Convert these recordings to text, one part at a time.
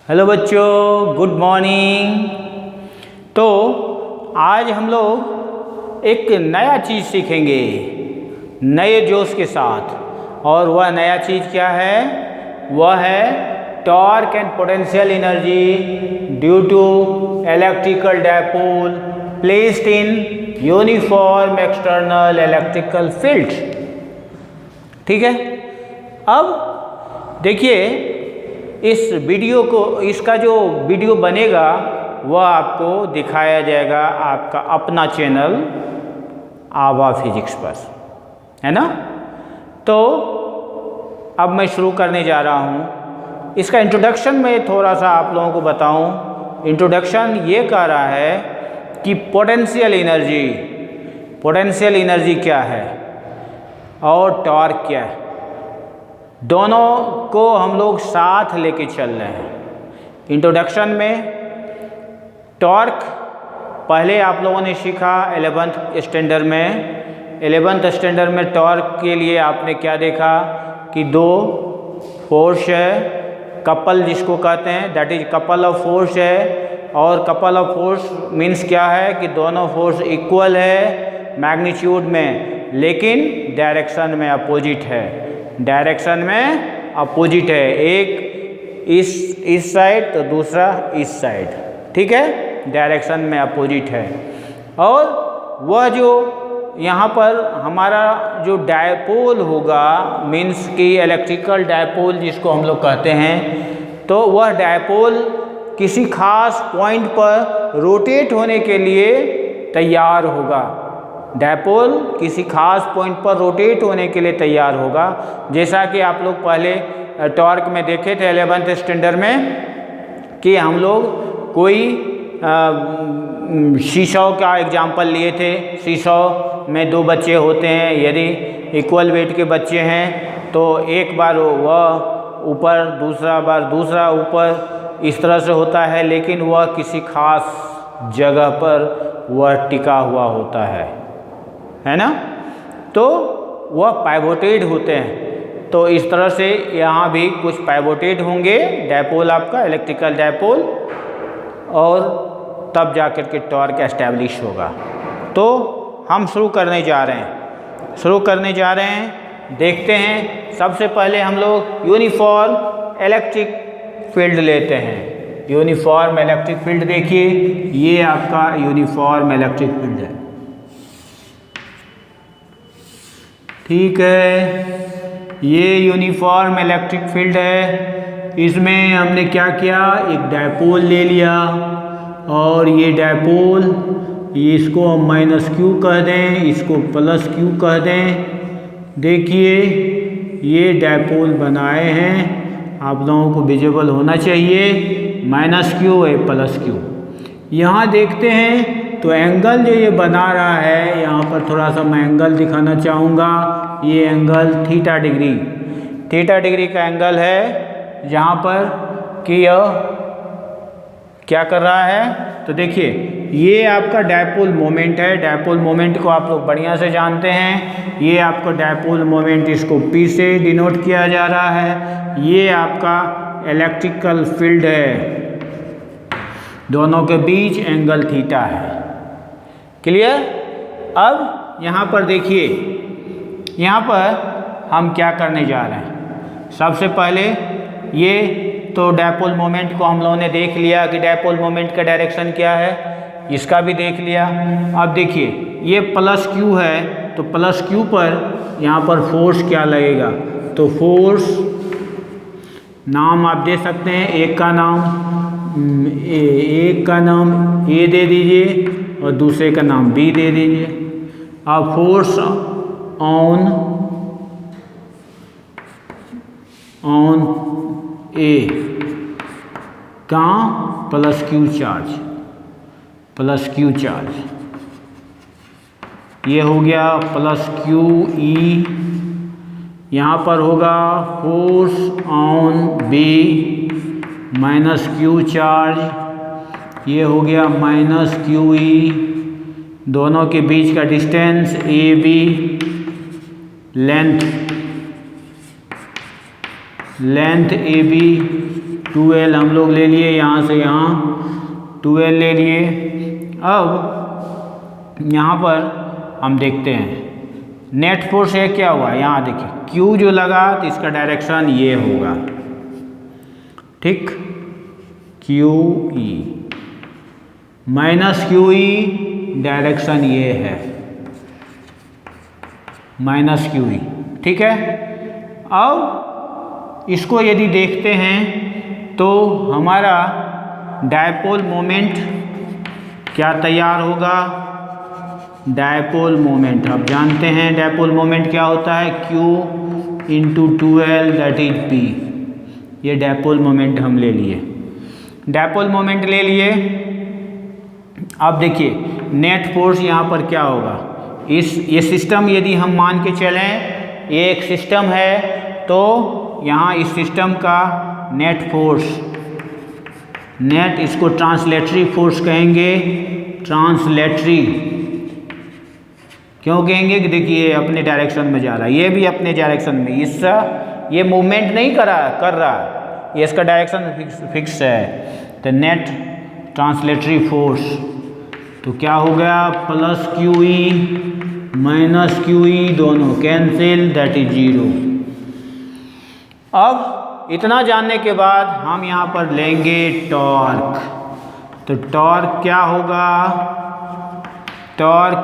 Hello बच्चों, good morning. तो आज हम लोग एक नया चीज़ सीखेंगे नए जोश के साथ, और वह नया चीज़ क्या है? वह है torque and potential energy due to electrical dipole placed in uniform external electrical field. ठीक है, अब देखिए इस वीडियो को, इसका जो वीडियो बनेगा वह आपको दिखाया जाएगा आपका अपना चैनल आभा फिजिक्स पर, है ना। तो अब मैं शुरू करने जा रहा हूँ। इसका इंट्रोडक्शन में थोड़ा सा आप लोगों को बताऊँ। इंट्रोडक्शन ये कह रहा है कि पोटेंशियल एनर्जी क्या है और टॉर्क क्या है, दोनों को हम लोग साथ लेके चल रहे हैं। इंट्रोडक्शन में टॉर्क पहले आप लोगों ने सीखा 11th स्टैंडर्ड में टॉर्क के लिए आपने क्या देखा कि दो फोर्स है, कपल जिसको कहते हैं, that is couple of force है। और कपल ऑफ फोर्स मीन्स क्या है कि दोनों फोर्स इक्वल है मैग्नीट्यूड में, लेकिन डायरेक्शन में अपोजिट है। एक इस साइड तो दूसरा इस साइड, ठीक है, डायरेक्शन में अपोजिट है। और वह जो यहाँ पर हमारा जो डायपोल होगा, मीन्स कि इलेक्ट्रिकल डायपोल जिसको हम लोग कहते हैं, तो वह डायपोल किसी खास पॉइंट पर रोटेट होने के लिए तैयार होगा। डायपोल किसी खास पॉइंट पर रोटेट होने के लिए तैयार होगा, जैसा कि आप लोग पहले टॉर्क में देखे थे 11th स्टैंडर्ड में कि हम लोग कोई सीसॉ का एग्जाम्पल लिए थे। सीसॉ में दो बच्चे होते हैं, यदि इक्वल वेट के बच्चे हैं तो एक बार वह ऊपर, दूसरा बार दूसरा ऊपर, इस तरह से होता है, लेकिन वह किसी खास जगह पर वह टिका हुआ होता है ना। तो वह पाइवोटेड होते हैं। तो इस तरह से यहाँ भी कुछ पाइवोटेड होंगे डायपोल, आपका इलेक्ट्रिकल डायपोल, और तब जाकर के टॉर्क एस्टैब्लिश होगा। तो हम शुरू करने जा रहे हैं। देखते हैं, सबसे पहले हम लोग यूनिफॉर्म इलेक्ट्रिक फील्ड लेते हैं। यूनिफॉर्म इलेक्ट्रिक फील्ड देखिए, ये आपका यूनिफॉर्म इलेक्ट्रिक फील्ड है, ठीक है। ये यूनिफॉर्म इलेक्ट्रिक फील्ड है। इसमें हमने क्या किया, एक डायपोल ले लिया, और ये डायपोल, इसको हम -q कह दें, इसको +q कह दें। देखिए ये डायपोल बनाए हैं, आप लोगों को विजिबल होना चाहिए, -q है +q। यहाँ देखते हैं तो एंगल जो ये बना रहा है, यहाँ पर थोड़ा सा मैं एंगल दिखाना चाहूँगा। ये एंगल थीटा डिग्री का एंगल है, जहाँ पर कि यह क्या कर रहा है। तो देखिए ये आपका डायपोल मोमेंट है। डायपोल मोमेंट को आप लोग बढ़िया से जानते हैं। ये आपका डायपोल मोमेंट, इसको P से डिनोट किया जा रहा है। ये आपका इलेक्ट्रिकल फील्ड है, दोनों के बीच एंगल थीटा है। क्लियर? अब यहाँ पर देखिए, यहाँ पर हम क्या करने जा रहे हैं। सबसे पहले ये तो डायपोल मोमेंट को हम लोगों ने देख लिया कि डायपोल मोमेंट का डायरेक्शन क्या है, इसका भी देख लिया। अब देखिए ये +q है, तो +q पर यहाँ पर फोर्स क्या लगेगा, तो फोर्स नाम आप दे सकते हैं। एक का नाम A दे दीजिए और दूसरे का नाम B दे दीजिए। अब फोर्स ऑन A कहाँ, +q चार्ज, ये हो गया +q_E। यहाँ पर होगा force on B -q charge, ये हो गया -q_E। दोनों के बीच का distance AB, length AB 2L हम लोग ले लिए, यहाँ से यहाँ 2L ले लिए। अब यहाँ पर हम देखते हैं नेट फोर्स है क्या हुआ, यहाँ देखिए Q जो लगा तो इसका डायरेक्शन ये होगा, ठीक, QE माइनस QE डायरेक्शन ये है, माइनस QE, ठीक है। अब इसको यदि देखते हैं तो हमारा डायपोल मोमेंट क्या तैयार होगा, डायपोल मोमेंट आप जानते हैं डायपोल मोमेंट क्या होता है, Q into 2L that is P। ये डायपोल मोमेंट हम ले लिए, डायपोल मोमेंट ले लिए। अब देखिए नेट फोर्स यहाँ पर क्या होगा, ये सिस्टम यदि हम मान के चलें ये एक सिस्टम है तो यहाँ इस सिस्टम का नेट फोर्स, नेट इसको ट्रांसलेटरी फोर्स कहेंगे, ट्रांसलेटरी क्यों कहेंगे कि देखिए अपने डायरेक्शन में जा रहा है, ये भी अपने डायरेक्शन में, इसका ये मूवमेंट नहीं कर रहा, ये इसका डायरेक्शन फिक्स है। तो नेट ट्रांसलेटरी फोर्स तो क्या हो गया, प्लस QE माइनस QE दोनों कैंसिल दैट इज 0। अब इतना जानने के बाद हम यहाँ पर लेंगे टॉर्क। तो टॉर्क क्या होगा, टॉर्क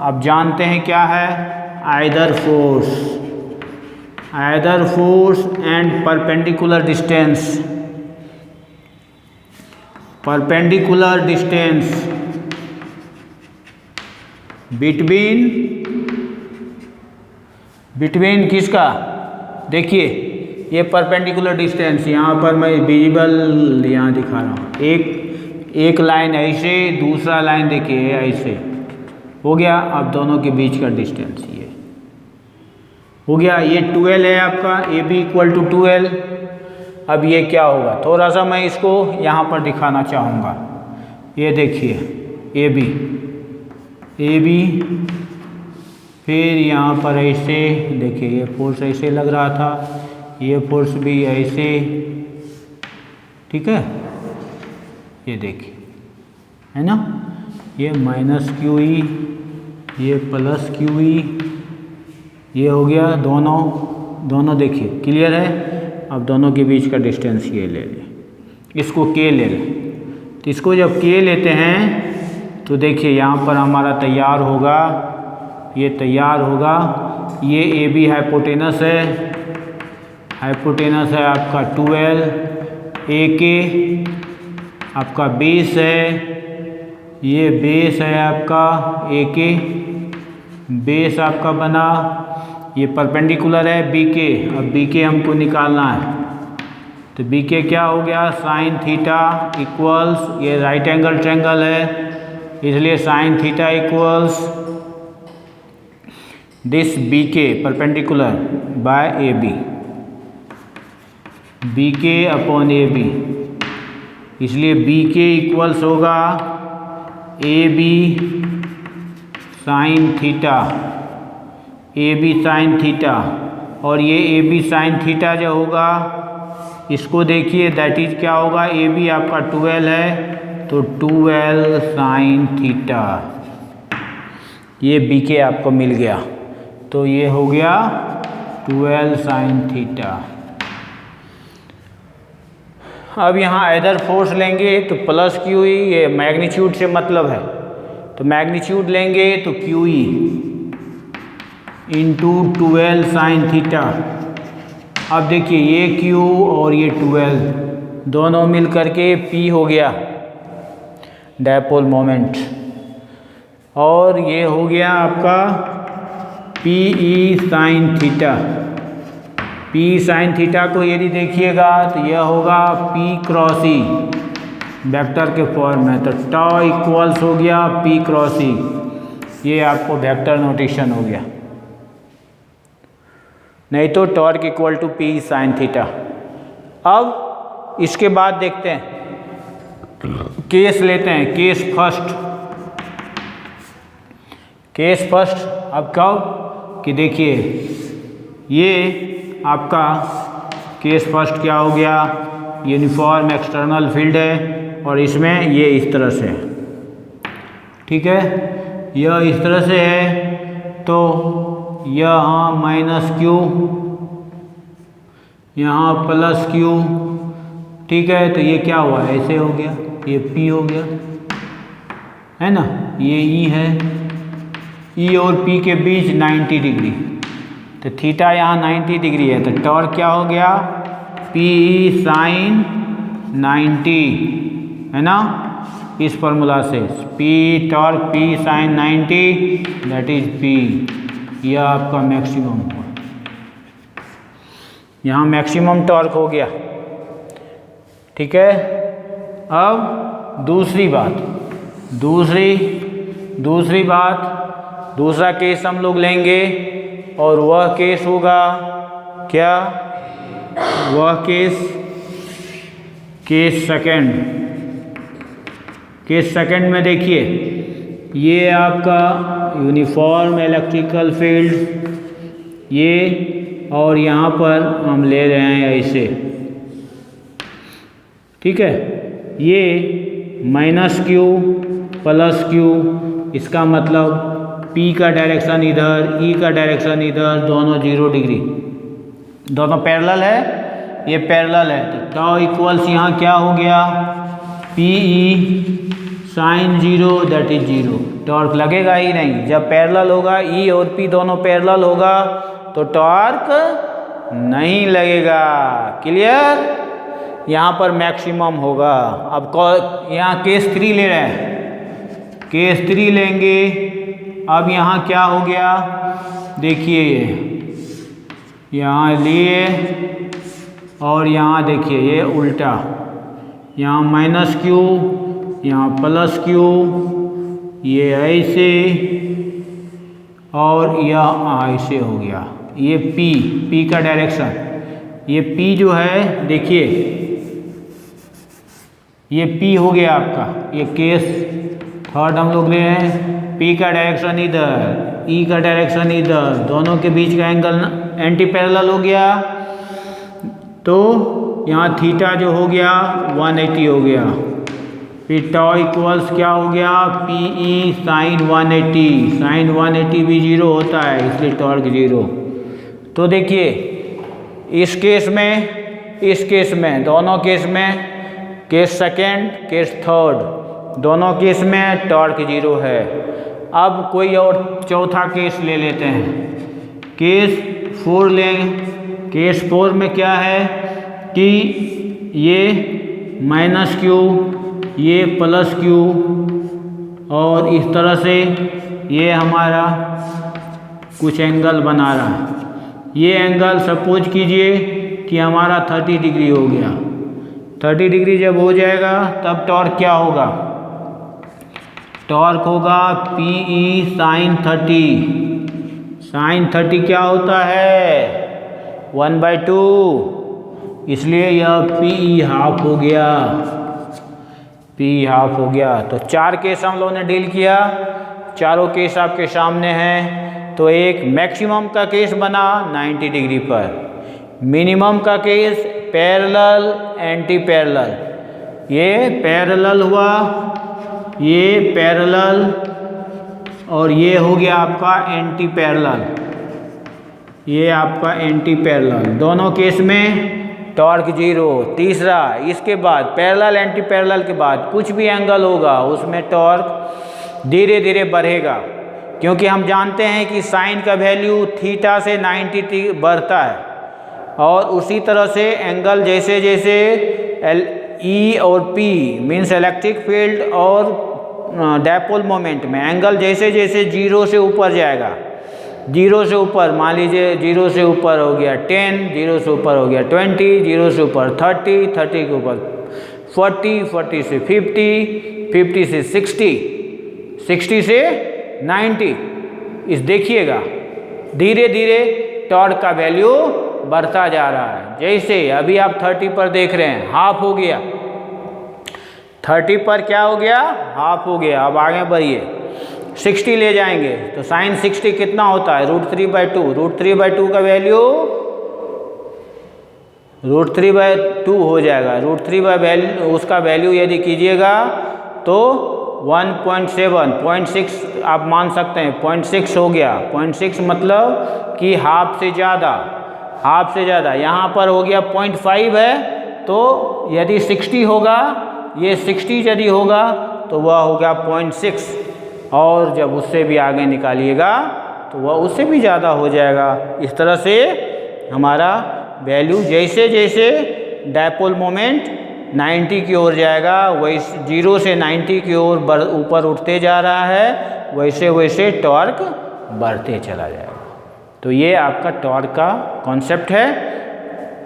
आप जानते हैं क्या है, either force and perpendicular distance, perpendicular distance between किसका, देखिए ये परपेंडिकुलर डिस्टेंस यहाँ पर मैं विजिबल यहाँ दिखा रहा हूँ, एक लाइन ऐसे, दूसरा लाइन देखिए ऐसे हो गया। अब दोनों के बीच का डिस्टेंस ये हो गया, ये 2L है आपका, AB इक्वल टू 2L। अब ये क्या होगा, थोड़ा सा मैं इसको यहाँ पर दिखाना चाहूँगा, ये देखिए AB फिर यहाँ पर ऐसे देखिए ये फोर्स ऐसे लग रहा था, ये फोर्स भी ऐसे, ठीक है, ये देखिए है ना, ये माइनस QE ये प्लस QE ये हो गया, दोनों देखिए क्लियर है। अब दोनों के बीच का डिस्टेंस ये ले लें, इसको K ले लें। तो इसको जब K लेते हैं तो देखिए यहाँ पर हमारा तैयार होगा, ये तैयार होगा, ये AB हाइपोटेनस है, हाइपोटेनस है आपका 2L, AK आपका बेस है, ये बेस है आपका AK, बेस आपका बना, ये परपेंडिकुलर है BK। अब BK हमको निकालना है, तो BK क्या हो गया, साइन थीटा इक्वल्स, ये राइट एंगल ट्रायंगल है इसलिए sine theta equals this BK perpendicular by AB, BK upon AB, इसलिए BK इक्वल्स होगा AB sine theta, AB sine theta, और ये AB साइन थीटा जो होगा इसको देखिए दैट इज क्या होगा, AB आपका 2L है तो 2L साइन थीटा, ये BK आपको मिल गया, तो ये हो गया 2L साइन थीटा। अब यहाँ आइदर फोर्स लेंगे तो प्लस QE, ये मैग्नीट्यूड से मतलब है, तो मैग्नीट्यूड लेंगे तो QE into 2L sign theta. अब देखिए ये Q और ये 2L दोनों मिल करके P हो गया डायपोल मोमेंट, और ये हो गया आपका PE sine theta. P sine theta को यदि देखिएगा तो यह होगा P क्रॉस E वेक्टर के फॉर्म में, तो टॉ इक्वल्स हो गया P क्रॉस E, ये आपको वेक्टर नोटेशन हो गया, नहीं तो torque equal to P sine theta. अब इसके बाद देखते हैं, केस लेते हैं, केस फर्स्ट। अब कब कि देखिए ये आपका केस फर्स्ट क्या हो गया, यूनिफॉर्म एक्सटर्नल फील्ड है और इसमें ये इस तरह से है, ठीक है। यह इस तरह से है तो यहाँ माइनस क्यू, यहाँ प्लस क्यू, ठीक है। तो ये क्या हुआ, ऐसे हो गया, ये P हो गया, है ना। ये E है, E और P के बीच 90 डिग्री, तो थीटा यहाँ 90 डिग्री है, तो टॉर्क क्या हो गया, PE साइन 90, है ना। इस फॉर्मूला से P torque P sine 90 that is P, यह आपका मैक्सिमम हुआ, यहाँ मैक्सिमम टॉर्क हो गया, ठीक है। अब दूसरी बात, दूसरा केस हम लोग लेंगे और वह केस होगा क्या, वह केस सेकंड में देखिए, ये आपका यूनिफॉर्म इलेक्ट्रिकल फील्ड, ये और यहाँ पर हम ले रहे हैं ऐसे, ठीक है। ये माइनस क्यू प्लस क्यू, इसका मतलब P का डायरेक्शन इधर, E का डायरेक्शन इधर, दोनों 0 डिग्री, दोनों पैरेलल है, ये पैरेलल है, तो टाउ इक्वल्स यहाँ क्या हो गया, PE sine 0 that is 0, torque लगेगा ही नहीं। जब पैरेलल होगा, E और P दोनों पैरेलल होगा तो टॉर्क नहीं लगेगा, क्लियर। यहाँ पर मैक्सिमम होगा। अब यहाँ केस 3 ले रहे हैं, केस 3 लेंगे। अब यहाँ क्या हो गया, देखिए यहाँ लिए और यहाँ देखिए ये उल्टा, यहाँ माइनस क्यू, यहाँ प्लस क्यू, ये ऐसे और यह ऐसे हो गया। ये P का डायरेक्शन, ये P जो है देखिए, ये P हो गया आपका, ये केस थर्ड हम लोग ले रहे हैं। P का डायरेक्शन इधर, E का डायरेक्शन इधर, दोनों के बीच का एंगल एंटी पैरेलल हो गया, तो यहाँ थीटा जो हो गया 180 हो गया। फिर टाउ इक्वल्स क्या हो गया, PE साइन 180, साइन 180 भी 0 होता है, इसलिए टॉर्क 0। तो देखिए इस केस में दोनों केस में, केस सेकेंड केस थर्ड, दोनों केस में टॉर्क 0 है। अब कोई और चौथा केस ले लेते हैं, केस 4 लेंगे। केस 4 में क्या है कि ये माइनस क्यू, ये प्लस क्यू और इस तरह से ये हमारा कुछ एंगल बना रहा है। ये एंगल सपोज कीजिए कि हमारा 30 डिग्री हो गया। 30 डिग्री जब हो जाएगा तब टॉर्क क्या होगा, टॉर्क होगा PE साइन 30। साइन 30 क्या होता है 1/2, इसलिए यह PE हाफ हो गया, PE हाफ हो गया। तो 4 केस हम लोगों ने डील किया, चारों केस आपके सामने हैं। तो एक मैक्सिमम का केस बना 90 डिग्री पर, मिनिमम का केस पैरेलल एंटी पैरेलल, ये पैरेलल हुआ, ये पैरेलल और ये हो गया आपका एंटी पैरेलल, ये आपका एंटी पैरेलल। दोनों केस में टॉर्क 0। तीसरा, इसके बाद पैरेलल एंटी पैरेलल के बाद कुछ भी एंगल होगा उसमें टॉर्क धीरे धीरे बढ़ेगा, क्योंकि हम जानते हैं कि साइन का वैल्यू थीटा से 90 बढ़ता है। और उसी तरह से एंगल जैसे जैसे E और P मीन्स इलेक्ट्रिक फील्ड और डायपोल मोमेंट में एंगल जैसे जैसे 0 से ऊपर जाएगा, 0 से ऊपर मान लीजिए 0 से ऊपर हो गया 10, 0 से ऊपर हो गया 20, 0 से ऊपर 30, 30 के ऊपर 40, 40 से 50, 50 से 60, 60 से 90। इस देखिएगा धीरे धीरे टॉर्क का वैल्यू बढ़ता जा रहा है। जैसे अभी आप 30 पर देख रहे हैं, हाफ हो गया, 30 पर क्या हो गया, हाफ हो गया। अब आगे बढ़िए 60 ले जाएंगे तो साइन 60 कितना होता है √3/2, √3/2 का वैल्यू √3/2 हो जाएगा। √3 उसका वैल्यू यदि कीजिएगा तो 0.6 आप मान सकते हैं, 0.6 हो गया। 0.6 मतलब कि हाफ से ज़्यादा। यहाँ पर हो गया 0.5 है, तो यदि 60 होगा, ये 60 यदि होगा तो वह हो गया 0.6, और जब उससे भी आगे निकालिएगा तो वह उससे भी ज़्यादा हो जाएगा। इस तरह से हमारा वैल्यू जैसे जैसे डायपोल मोमेंट 90 की ओर जाएगा, वैसे 0 से 90 की ओर ऊपर उठते जा रहा है, वैसे वैसे टॉर्क बढ़ते चला जाएगा। तो ये आपका टॉर्क का कॉन्सेप्ट है।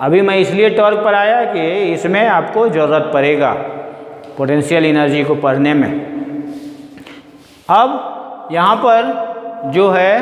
अभी मैं इसलिए टॉर्क पर आया कि इसमें आपको ज़रूरत पड़ेगा पोटेंशियल एनर्जी को पढ़ने में। अब यहाँ पर जो है